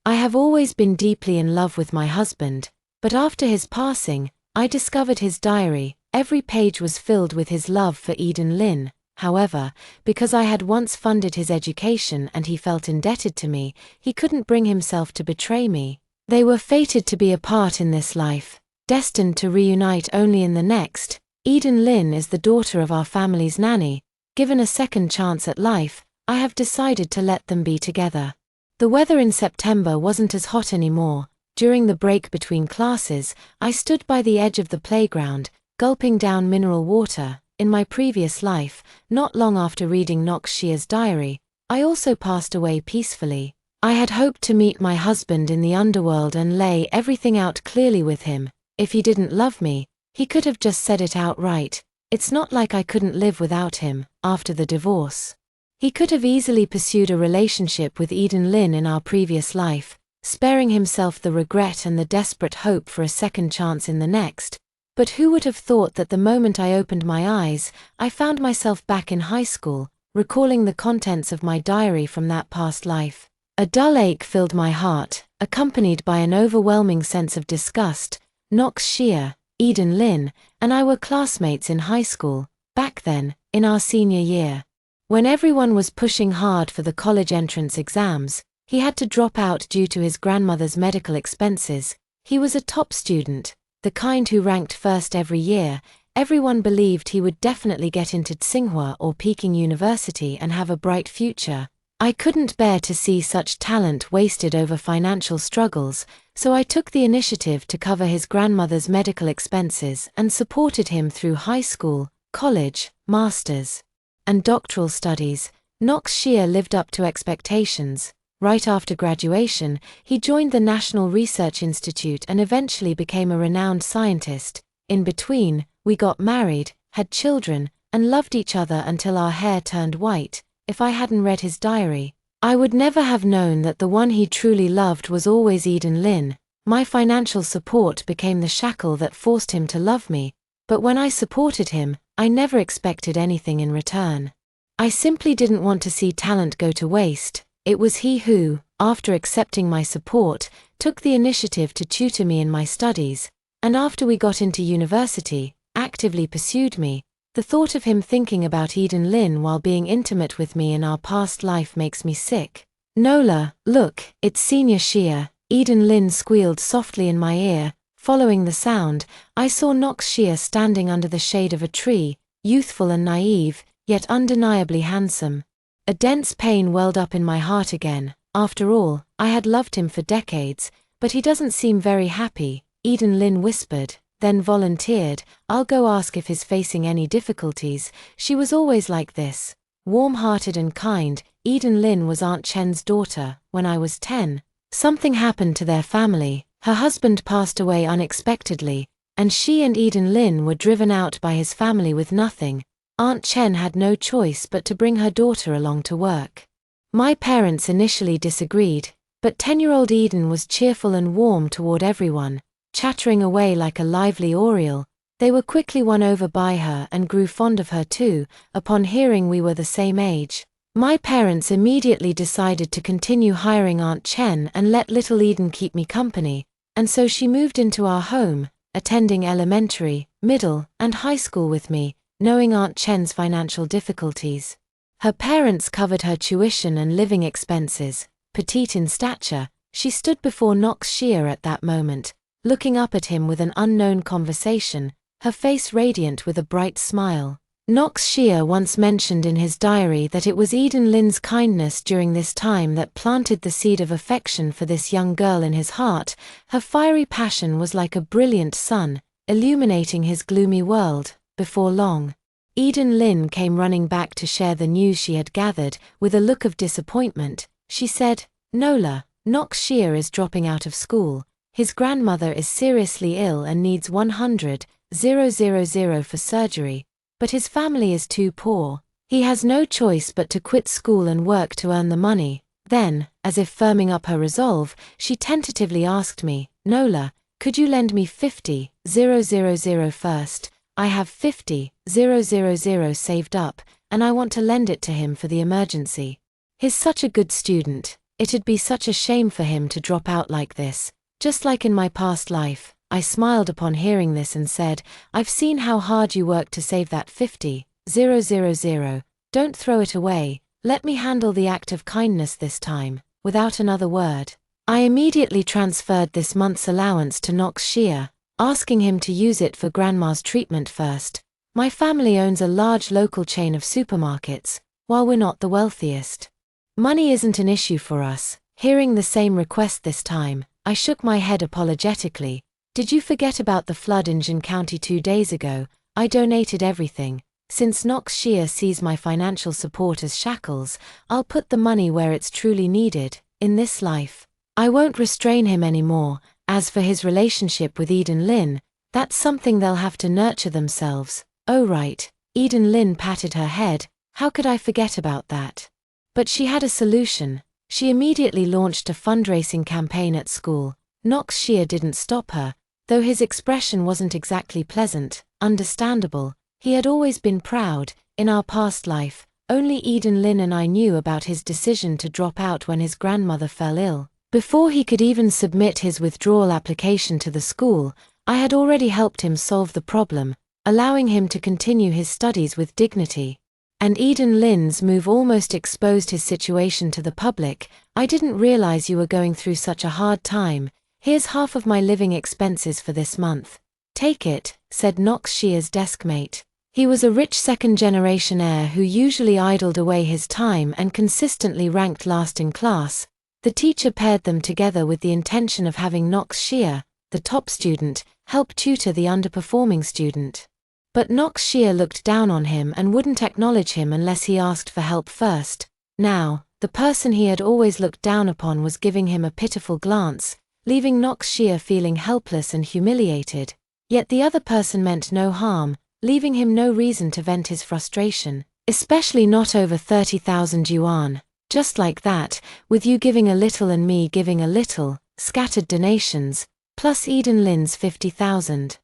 I have always been deeply in love with my husband, but after his passing, I discovered his diary. Every page was filled with his love for Eden Lynn. However, because I had once funded his education and he felt indebted to me, he couldn't bring himself to betray me. They were fated to be apart in this life, destined to reunite only in the next. Eden Lynn is the daughter of our family's nanny. Given a second chance at life, I have decided to let them be together. The weather in September wasn't as hot anymore. During the break between classes, I stood by the edge of the playground, gulping down mineral water. In my previous life, not long after reading Knox Shear's diary, I also passed away peacefully. I had hoped to meet my husband in the underworld and lay everything out clearly with him. If he didn't love me, he could have just said it outright. It's not like I couldn't live without him, after the divorce. He could have easily pursued a relationship with Eden Lynn in our previous life, sparing himself the regret and the desperate hope for a second chance in the next. But who would have thought that the moment I opened my eyes, I found myself back in high school, recalling the contents of my diary from that past life. A dull ache filled my heart, accompanied by an overwhelming sense of disgust. Knox Shear, Eden Lynn, and I were classmates in high school, back then, in our senior year. When everyone was pushing hard for the college entrance exams, he had to drop out due to his grandmother's medical expenses. He was a top student, the kind who ranked first every year. Everyone believed he would definitely get into Tsinghua or Peking University and have a bright future. I couldn't bear to see such talent wasted over financial struggles, so I took the initiative to cover his grandmother's medical expenses and supported him through high school, college, master's, and doctoral studies. Knox Shear lived up to expectations. Right after graduation, he joined the National Research Institute and eventually became a renowned scientist. In between, we got married, had children, and loved each other until our hair turned white. If I hadn't read his diary, I would never have known that the one he truly loved was always Eden Lynn. My financial support became the shackle that forced him to love me, but when I supported him, I never expected anything in return. I simply didn't want to see talent go to waste. It was he who, after accepting my support, took the initiative to tutor me in my studies, and after we got into university, actively pursued me. The thought of him thinking about Eden Lynn while being intimate with me in our past life makes me sick. "Nola, look, it's Senior Shear," Eden Lynn squealed softly in my ear. Following the sound, I saw Knox Shear standing under the shade of a tree, youthful and naive, yet undeniably handsome. A dense pain welled up in my heart again. After all, I had loved him for decades, but he doesn't seem very happy, Eden Lynn whispered, then volunteered, "I'll go ask if he's facing any difficulties." She was always like this, warm-hearted and kind. Eden Lynn was Aunt Chen's daughter. When I was 10, something happened to their family. Her husband passed away unexpectedly, and she and Eden Lynn were driven out by his family with nothing. Aunt Chen had no choice but to bring her daughter along to work. My parents initially disagreed, but 10-year-old Eden was cheerful and warm toward everyone, chattering away like a lively oriole. They were quickly won over by her and grew fond of her too. Upon hearing we were the same age, my parents immediately decided to continue hiring Aunt Chen and let little Eden keep me company, and so she moved into our home, attending elementary, middle, and high school with me, knowing Aunt Chen's financial difficulties. Her parents covered her tuition and living expenses. Petite in stature, she stood before Knox Shear at that moment, looking up at him with an unknown conversation, her face radiant with a bright smile. Knox Shear once mentioned in his diary that it was Eden Lynn's kindness during this time that planted the seed of affection for this young girl in his heart. Her fiery passion was like a brilliant sun, illuminating his gloomy world. Before long, Eden Lynn came running back to share the news she had gathered. With a look of disappointment, she said, "Nola, Knox Shear is dropping out of school. His grandmother is seriously ill and needs 100,000 for surgery, but his family is too poor. He has no choice but to quit school and work to earn the money." Then, as if firming up her resolve, she tentatively asked me, "Nola, could you lend me 50,000 first? I have 50,000 saved up, and I want to lend it to him for the emergency. He's such a good student. It'd be such a shame for him to drop out like this, just like in my past life. I smiled upon hearing this and said, I've seen how hard you worked to save that 50,000. Don't throw it away, let me handle the act of kindness this time. Without another word, I immediately transferred this month's allowance to Knox Shear, asking him to use it for Grandma's treatment first. My family owns a large local chain of supermarkets, while we're not the wealthiest. Money isn't an issue for us. Hearing the same request this time, I shook my head apologetically. Did you forget about the flood in Jean County 2 days ago? I donated everything. Since Knox Shear sees my financial support as shackles, I'll put the money where it's truly needed, in this life. I won't restrain him anymore. As for his relationship with Eden Lynn, that's something they'll have to nurture themselves. Oh right, Eden Lynn patted her head. How could I forget about that? But she had a solution. She immediately launched a fundraising campaign at school. Knox Shear didn't stop her, though his expression wasn't exactly pleasant. Understandable. He had always been proud. In our past life, only Eden Lynn and I knew about his decision to drop out when his grandmother fell ill. Before he could even submit his withdrawal application to the school, I had already helped him solve the problem, allowing him to continue his studies with dignity. And Eden Lynn's move almost exposed his situation to the public. I didn't realize you were going through such a hard time. Here's half of my living expenses for this month. Take it, said Knox Shear's deskmate. He was a rich second-generation heir who usually idled away his time and consistently ranked last in class. The teacher paired them together with the intention of having Knox Shear, the top student, help tutor the underperforming student. But Knox Shear looked down on him and wouldn't acknowledge him unless he asked for help first. Now, the person he had always looked down upon was giving him a pitiful glance, leaving Knox Shear feeling helpless and humiliated. Yet the other person meant no harm, leaving him no reason to vent his frustration, especially not over 30,000 yuan. Just like that, with you giving a little and me giving a little, scattered donations, plus Eden Lynn's 50,000.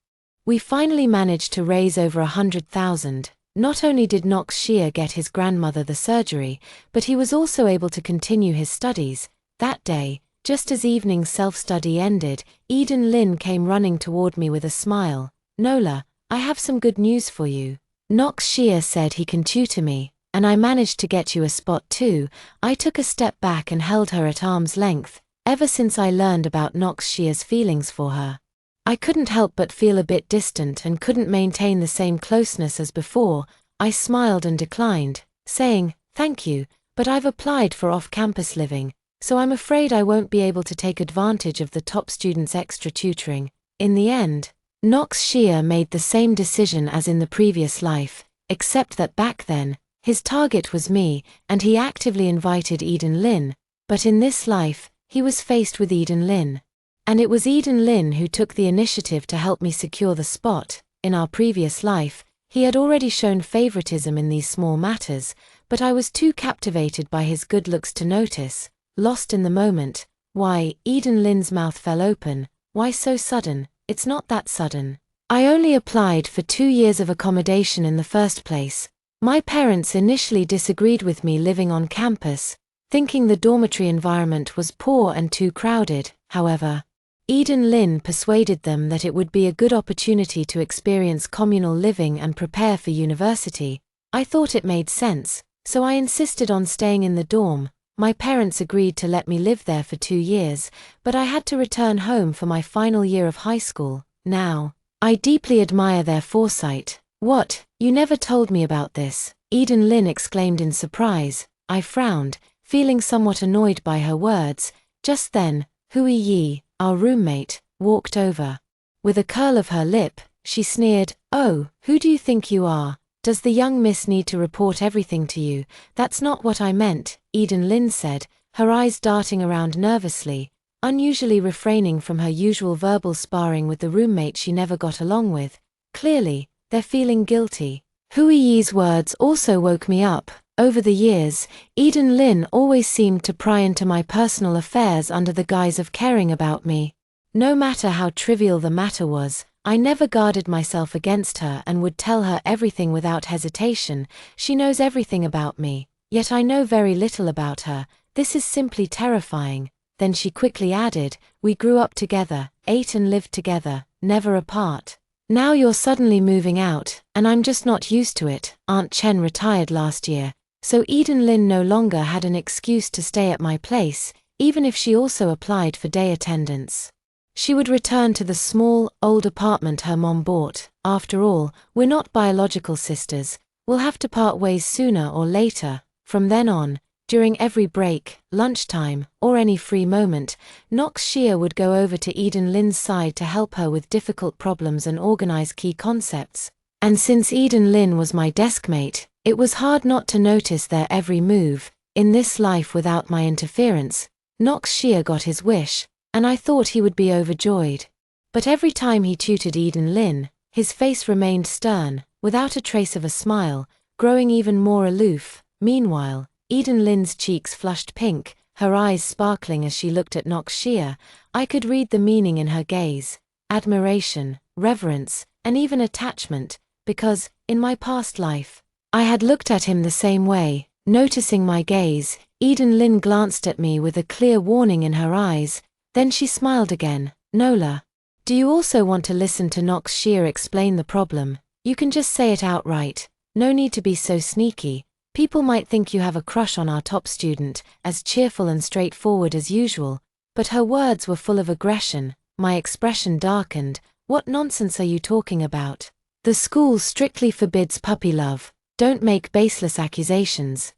We finally managed to raise over 100,000. Not only did Knox Shear get his grandmother the surgery, but he was also able to continue his studies. That day, just as evening self-study ended, Eden Lynn came running toward me with a smile. Nola, I have some good news for you. Knox Shear said he can tutor me, and I managed to get you a spot too. I took a step back and held her at arm's length. Ever since I learned about Knox Shear's feelings for her, I couldn't help but feel a bit distant and couldn't maintain the same closeness as before. I smiled and declined, saying, thank you, but I've applied for off-campus living, so I'm afraid I won't be able to take advantage of the top students' extra tutoring. In the end, Knox Shear made the same decision as in the previous life, except that back then, his target was me, and he actively invited Eden Lynn, but in this life, he was faced with Eden Lynn. And it was Eden Lynn who took the initiative to help me secure the spot. In our previous life, he had already shown favoritism in these small matters, but I was too captivated by his good looks to notice. Lost in the moment. Why, Eden Lynn's mouth fell open. Why so sudden? It's not that sudden. I only applied for 2 years of accommodation in the first place. My parents initially disagreed with me living on campus, thinking the dormitory environment was poor and too crowded. However, Eden Lynn persuaded them that it would be a good opportunity to experience communal living and prepare for university. I thought it made sense, so I insisted on staying in the dorm. My parents agreed to let me live there for 2 years, but I had to return home for my final year of high school. Now, I deeply admire their foresight. What? You never told me about this, Eden Lynn exclaimed in surprise. I frowned, feeling somewhat annoyed by her words. Just then, Hui Yi, our roommate, walked over. With a curl of her lip, she sneered, "Oh, who do you think you are? Does the young miss need to report everything to you?" "That's not what I meant," Eden Lynn said, her eyes darting around nervously, unusually refraining from her usual verbal sparring with the roommate she never got along with. Clearly, they're feeling guilty. Hui Yi's words also woke me up. Over the years, Eden Lynn always seemed to pry into my personal affairs under the guise of caring about me. No matter how trivial the matter was, I never guarded myself against her and would tell her everything without hesitation. She knows everything about me, yet I know very little about her. This is simply terrifying." Then she quickly added, "We grew up together, ate and lived together, never apart. Now you're suddenly moving out, and I'm just not used to it." Aunt Chen retired last year, so Eden Lynn no longer had an excuse to stay at my place, even if she also applied for day attendance. She would return to the small, old apartment her mom bought. "After all, we're not biological sisters. We'll have to part ways sooner or later." From then on, during every break, lunchtime, or any free moment, Knox Shear would go over to Eden Lynn's side to help her with difficult problems and organize key concepts. And since Eden Lynn was my deskmate, it was hard not to notice their every move. In this life without my interference, Knox Shear got his wish, and I thought he would be overjoyed. But every time he tutored Eden Lynn, his face remained stern, without a trace of a smile, growing even more aloof. Meanwhile, Eden Lynn's cheeks flushed pink, her eyes sparkling as she looked at Knox Shear. I could read the meaning in her gaze: admiration, reverence, and even attachment, because, in my past life, I had looked at him the same way. Noticing my gaze, Eden Lynn glanced at me with a clear warning in her eyes. Then she smiled again. "Nola, do you also want to listen to Knox Shear explain the problem? You can just say it outright. No need to be so sneaky. People might think you have a crush on our top student," as cheerful and straightforward as usual. But her words were full of aggression. My expression darkened. "What nonsense are you talking about? The school strictly forbids puppy love. Don't make baseless accusations."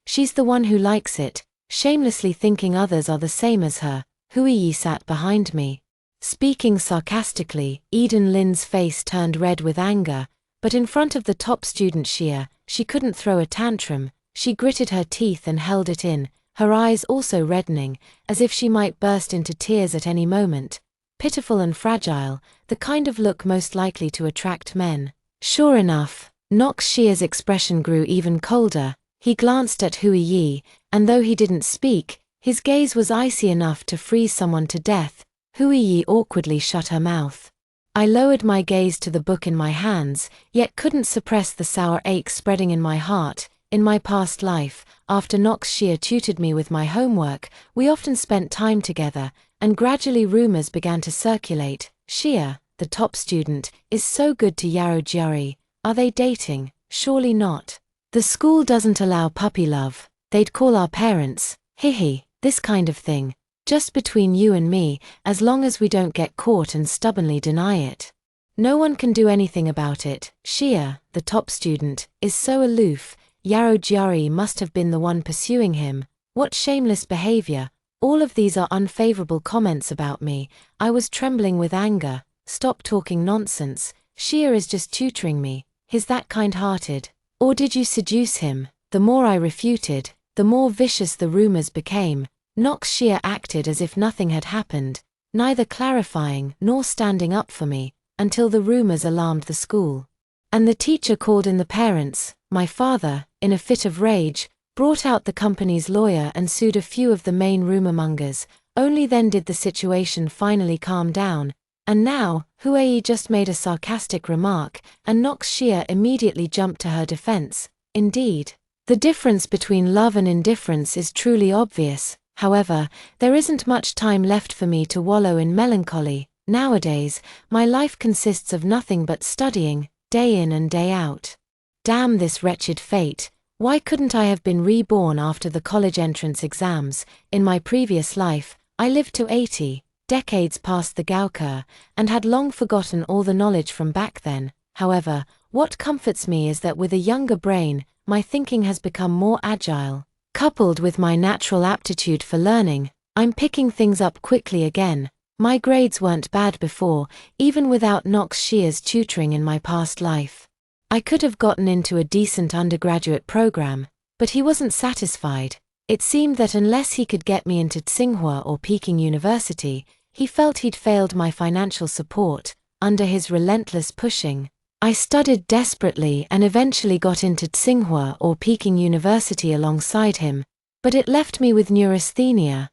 She's the one who likes it, shamelessly thinking others are the same as her." Hui sat behind me. Speaking sarcastically, Eden Lynn's face turned red with anger, but in front of the top student Shear, she couldn't throw a tantrum. She gritted her teeth and held it in, her eyes also reddening, as if she might burst into tears at any moment. Pitiful and fragile, the kind of look most likely to attract men. Sure enough, Knox Shear's expression grew even colder. He glanced at Hui, and though he didn't speak, his gaze was icy enough to freeze someone to death. Hui awkwardly shut her mouth. I lowered my gaze to the book in my hands, yet couldn't suppress the sour ache spreading in my heart. In my past life, after Knox Shear tutored me with my homework, we often spent time together, and gradually rumors began to circulate. "Shear, the top student, is so good to Yaro Jiari. Are they dating?" "Surely not. The school doesn't allow puppy love. They'd call our parents." "Hihi, this kind of thing. Just between you and me, as long as we don't get caught and stubbornly deny it. No one can do anything about it. Shear, the top student, is so aloof. Yaro Jiari must have been the one pursuing him. What shameless behavior." All of these are unfavorable comments about me. I was trembling with anger. "Stop talking nonsense. Shear is just tutoring me. He's that kind-hearted. Or did you seduce him?" The more I refuted, the more vicious the rumors became. Knox Shear acted as if nothing had happened, neither clarifying nor standing up for me, until the rumors alarmed the school. And the teacher called in the parents. My father, in a fit of rage, brought out the company's lawyer and sued a few of the main rumormongers. Only then did the situation finally calm down. And now, Hui just made a sarcastic remark, and Knox Shear immediately jumped to her defense. Indeed, the difference between love and indifference is truly obvious. However, there isn't much time left for me to wallow in melancholy. Nowadays, my life consists of nothing but studying, day in and day out. Damn this wretched fate. Why couldn't I have been reborn after the college entrance exams? In my previous life, I lived to 80, decades past the Gaoke, and had long forgotten all the knowledge from back then. However, what comforts me is that with a younger brain, my thinking has become more agile. Coupled with my natural aptitude for learning, I'm picking things up quickly again. My grades weren't bad before, even without Knox Shear's tutoring in my past life. I could have gotten into a decent undergraduate program, but he wasn't satisfied. It seemed that unless he could get me into Tsinghua or Peking University, he felt he'd failed my financial support. Under his relentless pushing, I studied desperately and eventually got into Tsinghua or Peking University alongside him, but it left me with neurasthenia.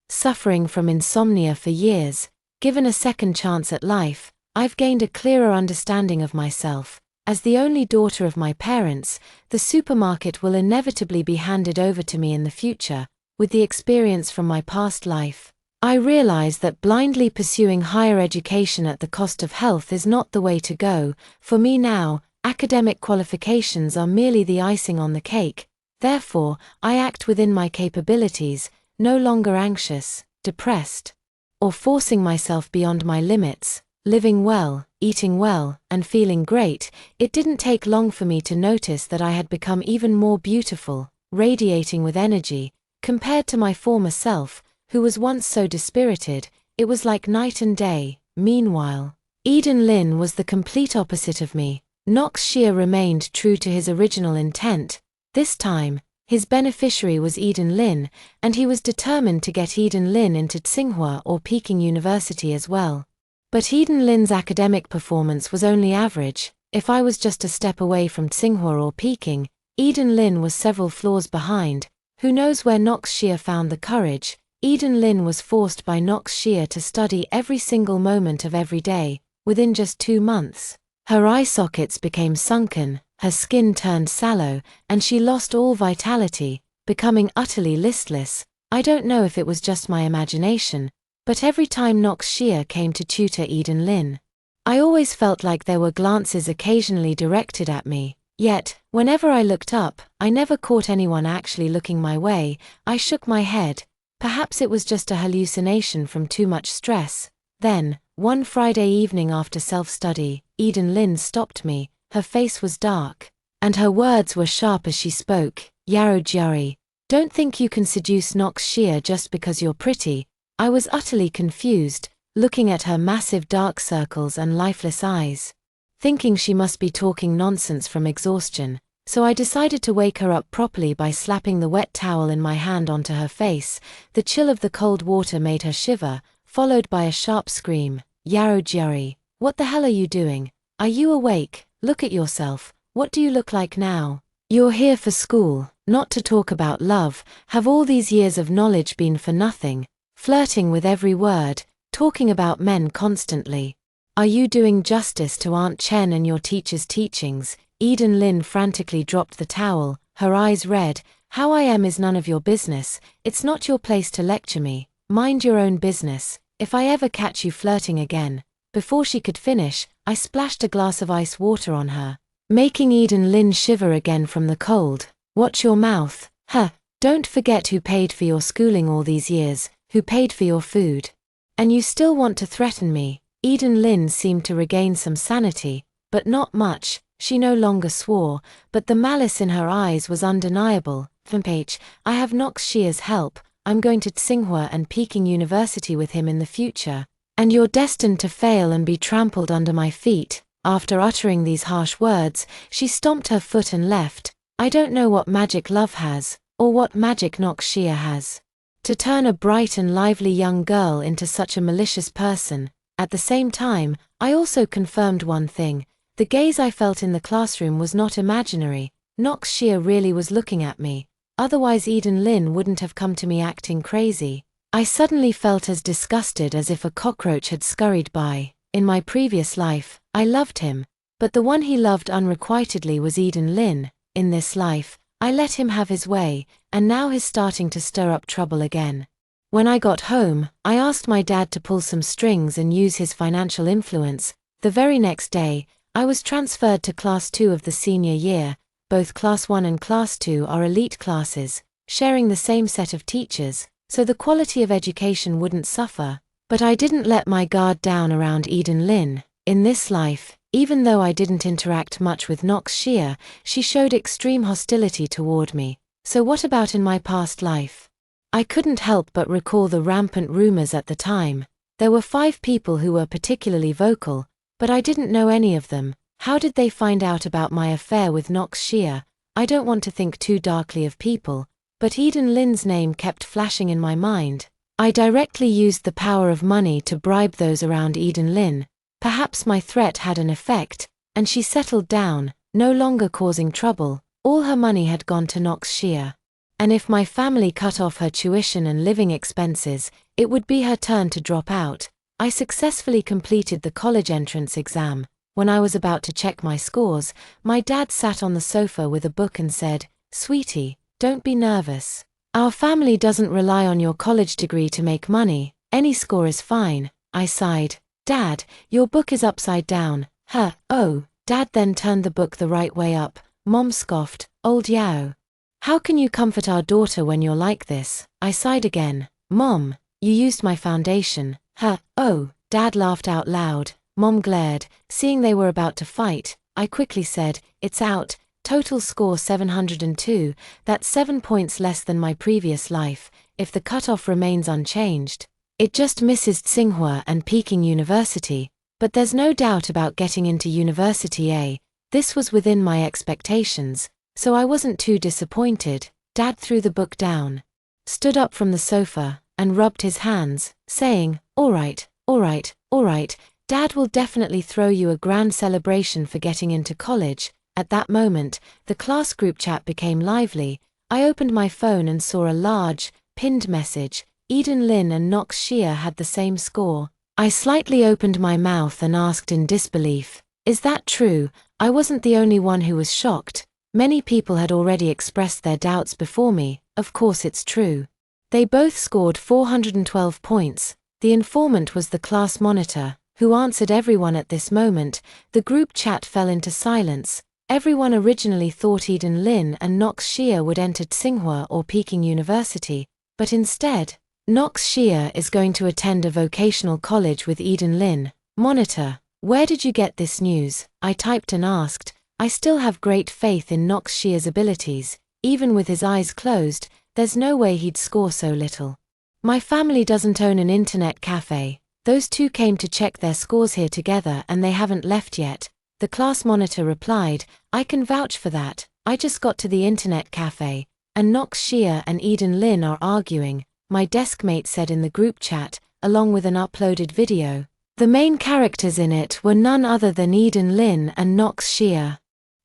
Suffering from insomnia for years, given a second chance at life, I've gained a clearer understanding of myself. As the only daughter of my parents, the supermarket will inevitably be handed over to me in the future. with the experience from my past life, I realize that blindly pursuing higher education at the cost of health is not the way to go. For me now, academic qualifications are merely the icing on the cake. Therefore, I act within my capabilities, no longer anxious, depressed, or forcing myself beyond my limits. Living well, eating well, and feeling great. It didn't take long for me to notice that I had become even more beautiful, radiating with energy, compared to my former self, who was once so dispirited. It was like night and day. Meanwhile, Eden Lynn was the complete opposite of me. Knox Shear remained true to his original intent. This time, his beneficiary was Eden Lynn, and he was determined to get Eden Lynn into Tsinghua or Peking University as well. But Eden Lynn's academic performance was only average. If I was just a step away from Tsinghua or Peking, Eden Lynn was several floors behind. Who knows where Knox Shear found the courage? Eden Lynn was forced by Knox Shear to study every single moment of every day. Within just 2 months, her eye sockets became sunken, her skin turned sallow, and she lost all vitality, becoming utterly listless. I don't know if it was just my imagination, but every time Knox Shear came to tutor Eden Lynn, I always felt like there were glances occasionally directed at me. Yet, whenever I looked up, I never caught anyone actually looking my way. I shook my head. Perhaps it was just a hallucination from too much stress. Then, one Friday evening after self-study, Eden Lynn stopped me. Her face was dark, and her words were sharp as she spoke. "Yaro Jari, don't think you can seduce Knox Shear just because you're pretty." I was utterly confused, looking at her massive dark circles and lifeless eyes, thinking she must be talking nonsense from exhaustion. So I decided to wake her up properly by slapping the wet towel in my hand onto her face. The chill of the cold water made her shiver, followed by a sharp scream. "Yaro Jari, what the hell are you doing? Are you awake? Look at yourself. What do you look like now? You're here for school, not to talk about love. Have all these years of knowledge been for nothing? Flirting with every word, talking about men constantly. Are you doing justice to Aunt Chen and your teacher's teachings?" Eden Lynn frantically dropped the towel, her eyes red. "How I am is none of your business. It's not your place to lecture me. Mind your own business. If I ever catch you flirting again." Before she could finish, I splashed a glass of ice water on her, making Eden Lynn shiver again from the cold. "Watch your mouth. Huh. Don't forget who paid for your schooling all these years, who paid for your food. And you still want to threaten me?" Eden Lynn seemed to regain some sanity, but not much. She no longer swore, but the malice in her eyes was undeniable. "Vampage, I have Knox Shear's help. I'm going to Tsinghua and Peking University with him in the future. And you're destined to fail and be trampled under my feet." After uttering these harsh words, she stomped her foot and left. I don't know what magic love has, or what magic Knox Shear has, to turn a bright and lively young girl into such a malicious person. At the same time, I also confirmed one thing. The gaze I felt in the classroom was not imaginary. Knox Shear really was looking at me. Otherwise Eden Lynn wouldn't have come to me acting crazy. I suddenly felt as disgusted as if a cockroach had scurried by. In my previous life, I loved him, but the one he loved unrequitedly was Eden Lynn. In this life, I let him have his way, and now he's starting to stir up trouble again. When I got home, I asked my dad to pull some strings and use his financial influence. The very next day, I was transferred to Class 2 of the senior year. Both Class 1 and Class 2 are elite classes, sharing the same set of teachers, so the quality of education wouldn't suffer. But I didn't let my guard down around Eden Lynn. In this life, even though I didn't interact much with Knox Shear, she showed extreme hostility toward me. So what about in my past life? I couldn't help but recall the rampant rumors at the time. There were 5 people who were particularly vocal, but I didn't know any of them. How did they find out about my affair with Knox Shear? I don't want to think too darkly of people, but Eden Lynn's name kept flashing in my mind. I directly used the power of money to bribe those around Eden Lynn. Perhaps my threat had an effect, and she settled down, no longer causing trouble. All her money had gone to Knox Shear. And if my family cut off her tuition and living expenses, it would be her turn to drop out. I successfully completed the college entrance exam. When I was about to check my scores, my dad sat on the sofa with a book and said, "Sweetie, don't be nervous. Our family doesn't rely on your college degree to make money, any score is fine, I sighed. Dad, your book is upside down. Huh, oh, Dad then turned the book the right way up. Mom scoffed, old yao. How can you comfort our daughter when you're like this? I sighed again. Mom, you used my foundation. Huh, oh, Dad laughed out loud. Mom glared. Seeing they were about to fight, I quickly said, it's out. Total score 702, that's 7 points less than my previous life, if the cutoff remains unchanged. It just misses Tsinghua and Peking University, but there's no doubt about getting into University A. This was within my expectations, so I wasn't too disappointed. Dad threw the book down, stood up from the sofa, and rubbed his hands, saying, all right, all right, all right, Dad will definitely throw you a grand celebration for getting into college. At that moment, the class group chat became lively. I opened my phone and saw a large, pinned message. Eden Lynn and Knox Shea had the same score. I slightly opened my mouth and asked in disbelief, is that true? I wasn't the only one who was shocked. Many people had already expressed their doubts before me. Of course it's true. They both scored 412 points. The informant was the class monitor, who answered everyone at this moment. The group chat fell into silence. Everyone originally thought Eden Lynn and Knox Shea would enter Tsinghua or Peking University, but instead, Knox Shea is going to attend a vocational college with Eden Lynn. Monitor, where did you get this news? I typed and asked. I still have great faith in Knox Shea's abilities. Even with his eyes closed, there's no way he'd score so little. My family doesn't own an internet cafe. Those two came to check their scores here together and they haven't left yet. The class monitor replied, I can vouch for that. I just got to the internet cafe, and Knox Shea and Eden Lynn are arguing, my deskmate said in the group chat, along with an uploaded video. The main characters in it were none other than Eden Lynn and Knox Shea.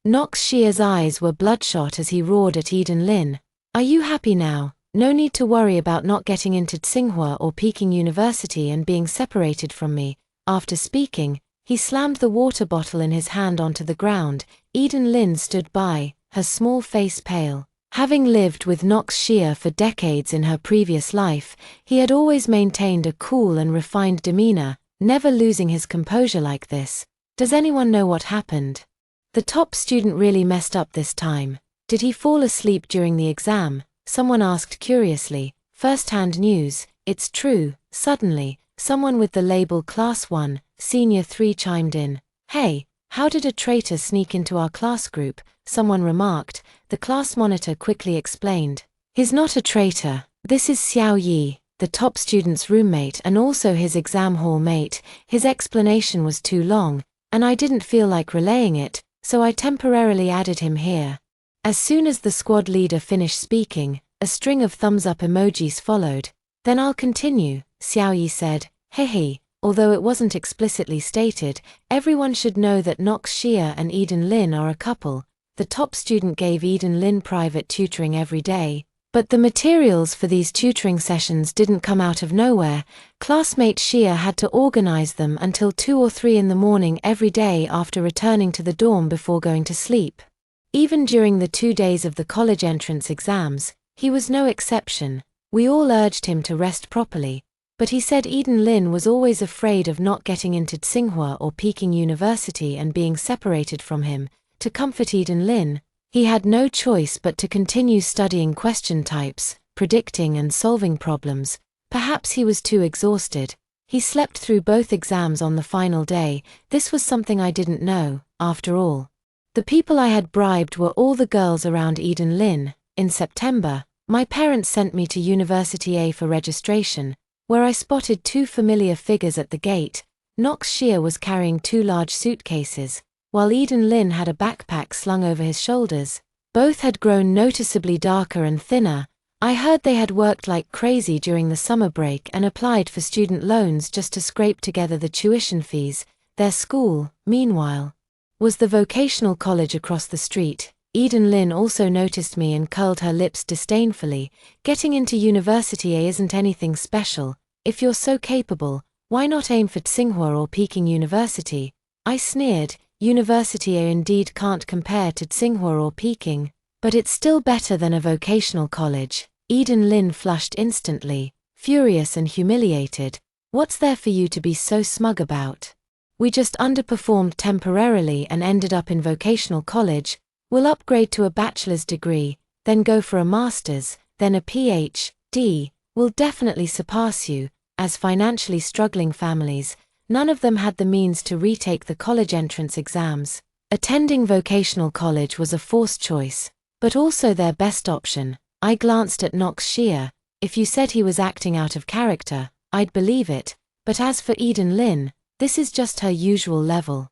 Knox Shea's eyes were bloodshot as he roared at Eden Lynn. Are you happy now? No need to worry about not getting into Tsinghua or Peking University and being separated from me. After speaking, he slammed the water bottle in his hand onto the ground. Eden Lynn stood by, her small face pale. Having lived with Knox Shea for decades in her previous life, he had always maintained a cool and refined demeanor, never losing his composure like this. Does anyone know what happened? The top student really messed up this time. Did he fall asleep during the exam? Someone asked curiously. First-hand news, it's true. Suddenly, someone with the label Class 1, Senior 3 chimed in. Hey, how did a traitor sneak into our class group? Someone remarked. The class monitor quickly explained. He's not a traitor. This is Xiao Yi, the top student's roommate and also his exam hall mate. His explanation was too long, and I didn't feel like relaying it, so I temporarily added him here. As soon as the squad leader finished speaking, a string of thumbs-up emojis followed. Then I'll continue, Xiao Yi said. Hehe. Although it wasn't explicitly stated, everyone should know that Knox Shea and Eden Lynn are a couple. The top student gave Eden Lynn private tutoring every day, but the materials for these tutoring sessions didn't come out of nowhere. Classmate Shea had to organize them until 2 or 3 in the morning every day after returning to the dorm before going to sleep. Even during the 2 days of the college entrance exams, he was no exception. We all urged him to rest properly, but he said Eden Lynn was always afraid of not getting into Tsinghua or Peking University and being separated from him. To comfort Eden Lynn, he had no choice but to continue studying question types, predicting and solving problems. Perhaps he was too exhausted. He slept through both exams on the final day. This was something I didn't know, after all. The people I had bribed were all the girls around Eden Lynn. In September, my parents sent me to University A for registration, where I spotted 2 familiar figures at the gate. Knox Shea was carrying 2 large suitcases, while Eden Lynn had a backpack slung over his shoulders. Both had grown noticeably darker and thinner. I heard they had worked like crazy during the summer break and applied for student loans just to scrape together the tuition fees. Their school, meanwhile, was the vocational college across the street. Eden Lynn also noticed me and curled her lips disdainfully. Getting into University A isn't anything special. If you're so capable, why not aim for Tsinghua or Peking University? I sneered. University A indeed can't compare to Tsinghua or Peking, but it's still better than a vocational college. Eden Lynn flushed instantly, furious and humiliated. What's there for you to be so smug about? We just underperformed temporarily and ended up in vocational college. We'll upgrade to a bachelor's degree, then go for a master's, then a PhD. We'll definitely surpass you. As financially struggling families, none of them had the means to retake the college entrance exams. Attending vocational college was a forced choice, but also their best option. I glanced at Knox Shear. If you said he was acting out of character, I'd believe it, but as for Eden Lynn, this is just her usual level.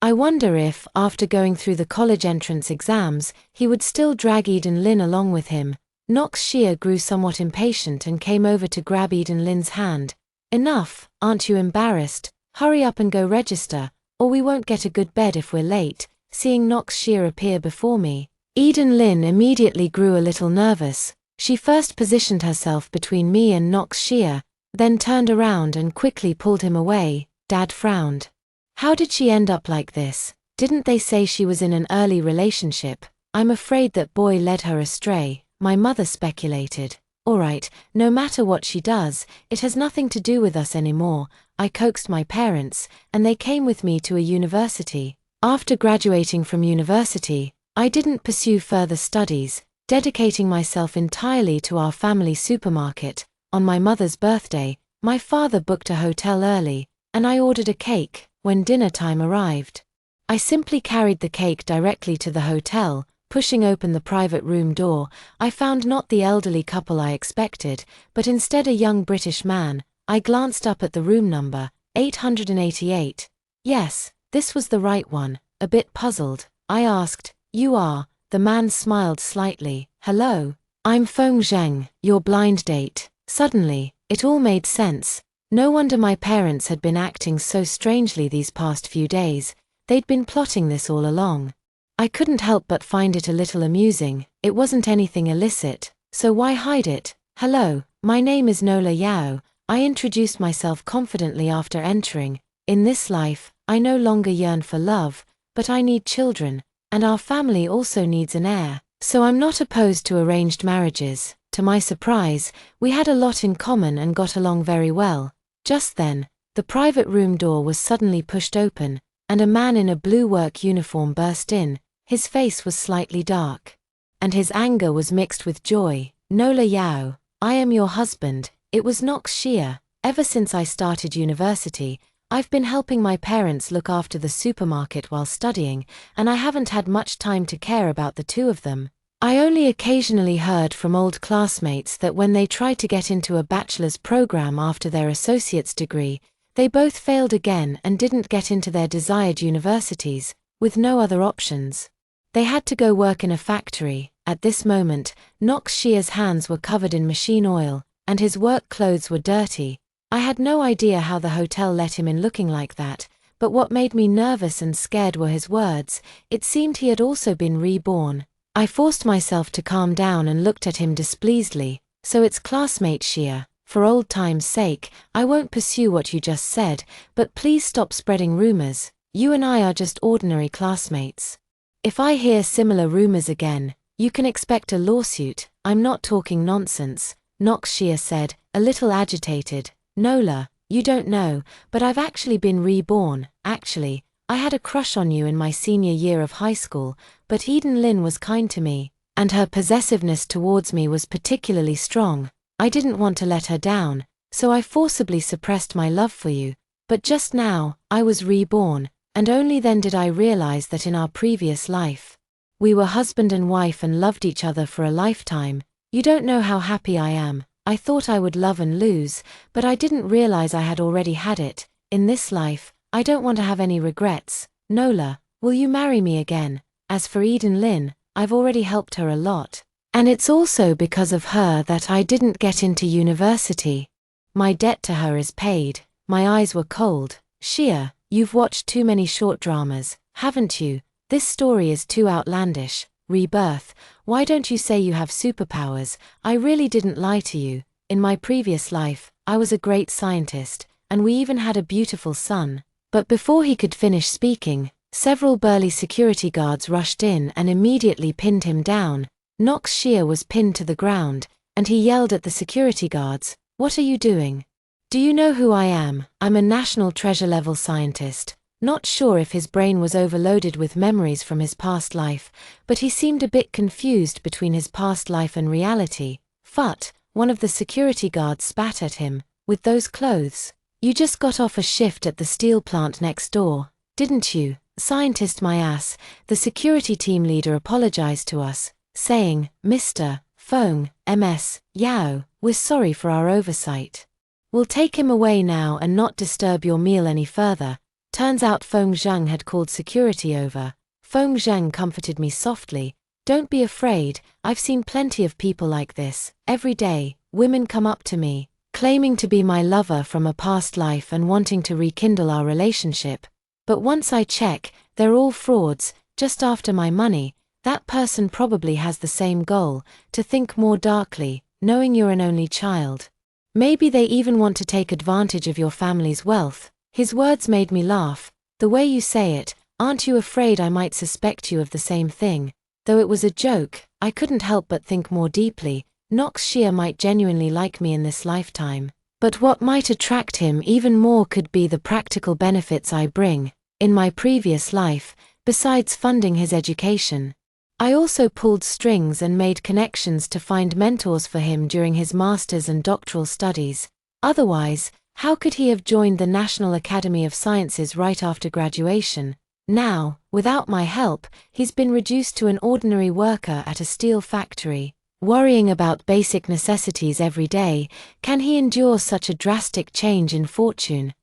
I wonder if, after going through the college entrance exams, he would still drag Eden Lynn along with him. Knox Shear grew somewhat impatient and came over to grab Eden Lynn's hand. Enough, aren't you embarrassed? Hurry up and go register, or we won't get a good bed if we're late. Seeing Knox Shear appear before me, Eden Lynn immediately grew a little nervous. She first positioned herself between me and Knox Shear, then turned around and quickly pulled him away. Dad frowned. How did she end up like this? Didn't they say she was in an early relationship? I'm afraid that boy led her astray, my mother speculated. Alright, no matter what she does, it has nothing to do with us anymore. I coaxed my parents, and they came with me to a university. After graduating from university, I didn't pursue further studies, dedicating myself entirely to our family supermarket. On my mother's birthday, my father booked a hotel early, and I ordered a cake. When dinner time arrived, I simply carried the cake directly to the hotel. Pushing open the private room door, I found not the elderly couple I expected, but instead a young British man. I glanced up at the room number, 888. Yes, this was the right one. A bit puzzled, I asked, "You are?" The man smiled slightly. "Hello, I'm Feng Zheng, your blind date." Suddenly, it all made sense. No wonder my parents had been acting so strangely these past few days. They'd been plotting this all along. I couldn't help but find it a little amusing. It wasn't anything illicit, so why hide it? "Hello, my name is Nola Yao." I introduced myself confidently after entering. "In this life, I no longer yearn for love, but I need children, and our family also needs an heir, so I'm not opposed to arranged marriages." To my surprise, we had a lot in common and got along very well. Just then, the private room door was suddenly pushed open, and a man in a blue work uniform burst in. His face was slightly dark, and his anger was mixed with joy. "Nola Yao, I am your husband." It was Knox Shear. Ever since I started university, I've been helping my parents look after the supermarket while studying, and I haven't had much time to care about the two of them. I only occasionally heard from old classmates that when they tried to get into a bachelor's program after their associate's degree, they both failed again and didn't get into their desired universities, with no other options. They had to go work in a factory. At this moment, Knox Shear's hands were covered in machine oil, and his work clothes were dirty. I had no idea how the hotel let him in looking like that, but what made me nervous and scared were his words. It seemed he had also been reborn. I forced myself to calm down and looked at him displeasedly. "So it's classmate Shear. For old time's sake, I won't pursue what you just said, but please stop spreading rumors. You and I are just ordinary classmates. If I hear similar rumors again, you can expect a lawsuit." "I'm not talking nonsense," Knox Shear said, a little agitated. "Nola, you don't know, but I've actually been reborn. Actually, I had a crush on you in my senior year of high school, but Eden Lynn was kind to me, and her possessiveness towards me was particularly strong. I didn't want to let her down, so I forcibly suppressed my love for you. But just now, I was reborn, and only then did I realize that in our previous life, we were husband and wife and loved each other for a lifetime. You don't know how happy I am. I thought I would love and lose, but I didn't realize I had already had it. In this life, I don't want to have any regrets. Nola, will you marry me again?" As for Eden Lynn, I've already helped her a lot. And it's also because of her that I didn't get into university. My debt to her is paid. My eyes were cold. "Shear, you've watched too many short dramas, haven't you? This story is too outlandish. Rebirth, why don't you say you have superpowers? I really didn't lie to you. In my previous life, I was a great scientist, and we even had a beautiful son." But before he could finish speaking, several burly security guards rushed in and immediately pinned him down. Knox Shear was pinned to the ground, and he yelled at the security guards, "What are you doing? Do you know who I am? I'm a national treasure-level scientist." Not sure if his brain was overloaded with memories from his past life, but he seemed a bit confused between his past life and reality. "Phut," one of the security guards spat at him, "with those clothes. You just got off a shift at the steel plant next door, didn't you?" "Scientist my ass." The security team leader apologized to us, saying, "Mr. Fong, MS, Yao, we're sorry for our oversight. We'll take him away now and not disturb your meal any further." Turns out Feng Zheng had called security over. Feng Zheng comforted me softly. "Don't be afraid, I've seen plenty of people like this. Every day, women come up to me, claiming to be my lover from a past life and wanting to rekindle our relationship. But once I check, they're all frauds, just after my money." That person probably has the same goal, to think more darkly, knowing you're an only child. Maybe they even want to take advantage of your family's wealth. His words made me laugh. "The way you say it, aren't you afraid I might suspect you of the same thing?" Though it was a joke, I couldn't help but think more deeply. Nox Shia might genuinely like me in this lifetime. But what might attract him even more could be the practical benefits I bring, in my previous life, besides funding his education. I also pulled strings and made connections to find mentors for him during his master's and doctoral studies. Otherwise, how could he have joined the National Academy of Sciences right after graduation? Now, without my help, he's been reduced to an ordinary worker at a steel factory, worrying about basic necessities every day. Can he endure such a drastic change in fortune?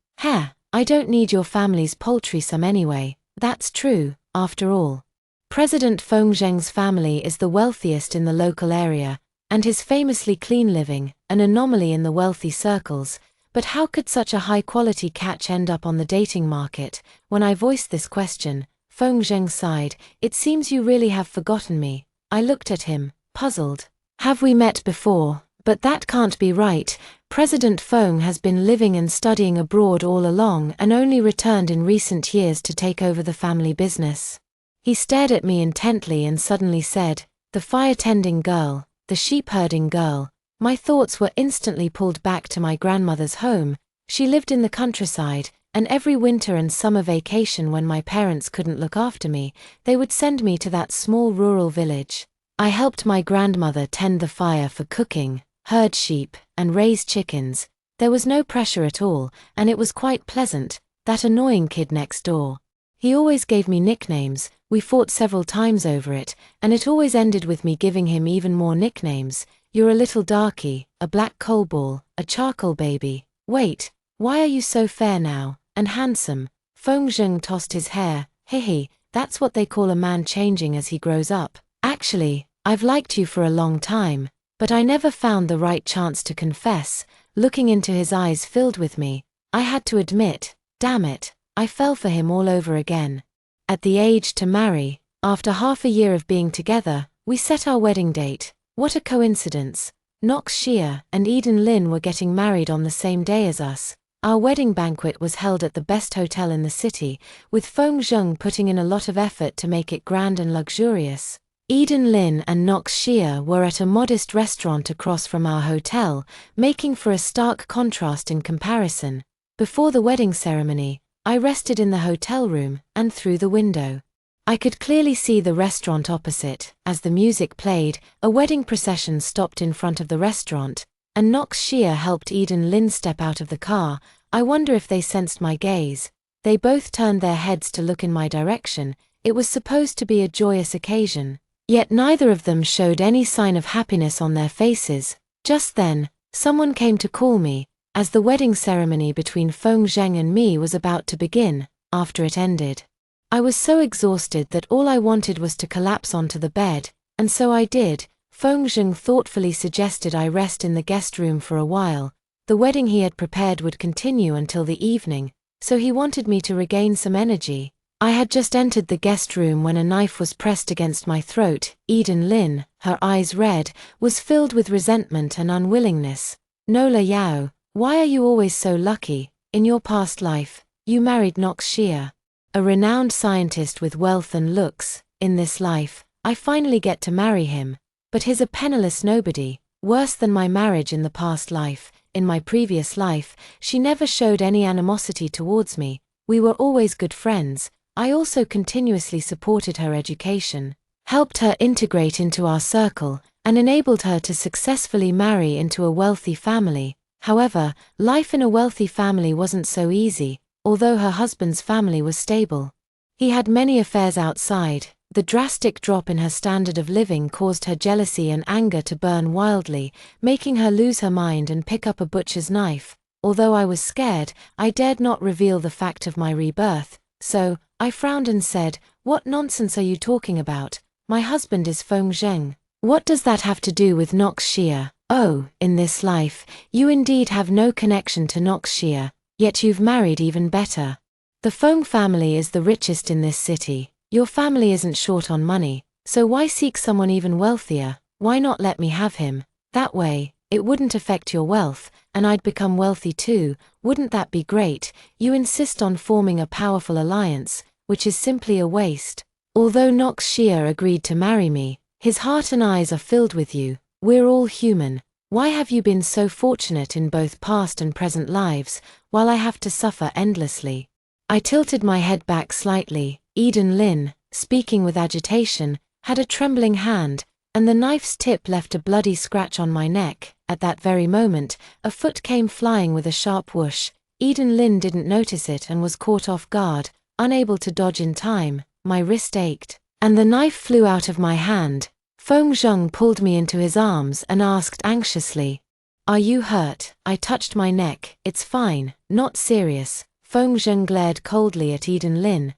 I don't need your family's paltry sum anyway. That's true, after all. President Feng Zheng's family is the wealthiest in the local area, and his famously clean living, an anomaly in the wealthy circles. But how could such a high-quality catch end up on the dating market? When I voiced this question, Feng Zheng sighed. "It seems you really have forgotten me." I looked at him, puzzled. "Have we met before? But that can't be right. President Feng has been living and studying abroad all along and only returned in recent years to take over the family business." He stared at me intently and suddenly said, "The fire-tending girl, the sheep-herding girl." My thoughts were instantly pulled back to my grandmother's home. She lived in the countryside, and every winter and summer vacation when my parents couldn't look after me, they would send me to that small rural village. I helped my grandmother tend the fire for cooking, herd sheep, and raise chickens. There was no pressure at all, and it was quite pleasant. That annoying kid next door. He always gave me nicknames. We fought several times over it, and it always ended with me giving him even more nicknames. "You're a little darky, a black coal ball, a charcoal baby. Wait, why are you so fair now, and handsome?" Feng Zheng tossed his hair. "Hihi, that's what they call a man changing as he grows up. Actually, I've liked you for a long time, but I never found the right chance to confess." Looking into his eyes filled with me, I had to admit, damn it, I fell for him all over again. At the age to marry, after half a year of being together, we set our wedding date. What a coincidence. Nox Shia and Eden Lynn were getting married on the same day as us. Our wedding banquet was held at the best hotel in the city, with Feng Zheng putting in a lot of effort to make it grand and luxurious. Eden Lynn and Nox Shia were at a modest restaurant across from our hotel, making for a stark contrast in comparison. Before the wedding ceremony, I rested in the hotel room and through the window. I could clearly see the restaurant opposite. As the music played, a wedding procession stopped in front of the restaurant, and Nox Shia helped Eden Lynn step out of the car. I wonder if they sensed my gaze. They both turned their heads to look in my direction. It was supposed to be a joyous occasion, yet neither of them showed any sign of happiness on their faces. Just then, someone came to call me, as the wedding ceremony between Feng Zheng and me was about to begin. After it ended, I was so exhausted that all I wanted was to collapse onto the bed, and so I did. Feng Zheng thoughtfully suggested I rest in the guest room for a while. The wedding he had prepared would continue until the evening, so he wanted me to regain some energy. I had just entered the guest room when a knife was pressed against my throat. Eden Lynn, her eyes red, was filled with resentment and unwillingness. "Nola Yao, why are you always so lucky? In your past life, you married Nox Shia, a renowned scientist with wealth and looks. In this life, I finally get to marry him, but he's a penniless nobody. worse than my marriage in the past life. In my previous life, she never showed any animosity towards me. We were always good friends. I also continuously supported her education, helped her integrate into our circle, and enabled her to successfully marry into a wealthy family. However, life in a wealthy family wasn't so easy, although her husband's family was stable. He had many affairs outside. The drastic drop in her standard of living caused her jealousy and anger to burn wildly, making her lose her mind and pick up a butcher's knife. Although I was scared, I dared not reveal the fact of my rebirth, so I frowned and said, "What nonsense are you talking about? My husband is Feng Zheng. What does that have to do with Nox Xia? Oh, in this life, you indeed have no connection to Nox Xia, yet you've married even better. The Feng family is the richest in this city. Your family isn't short on money, so why seek someone even wealthier? Why not let me have him? That way, it wouldn't affect your wealth, and I'd become wealthy too. Wouldn't that be great? You insist on forming a powerful alliance, which is simply a waste. Although Nox Xia agreed to marry me, his heart and eyes are filled with you. We're all human. Why have you been so fortunate in both past and present lives, while I have to suffer endlessly?" I tilted my head back slightly. Eden Lynn, speaking with agitation, had a trembling hand, and the knife's tip left a bloody scratch on my neck. At that very moment, a foot came flying with a sharp whoosh. Eden Lynn didn't notice it and was caught off guard, unable to dodge in time. My wrist ached, and the knife flew out of my hand. Feng Zheng pulled me into his arms and asked anxiously, "Are you hurt?" I touched my neck. "It's fine, not serious." Feng Zheng glared coldly at Eden Lynn.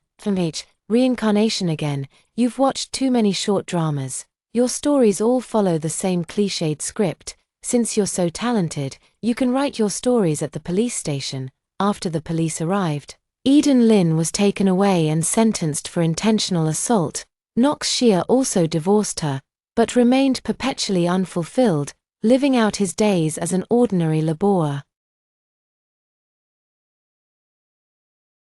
Reincarnation again. You've watched too many short dramas. Your stories all follow the same cliched script. Since you're so talented, you can write your stories at the police station. After the police arrived, Eden Lynn was taken away and sentenced for intentional assault. Nox Xia also divorced her, but remained perpetually unfulfilled, living out his days as an ordinary laborer.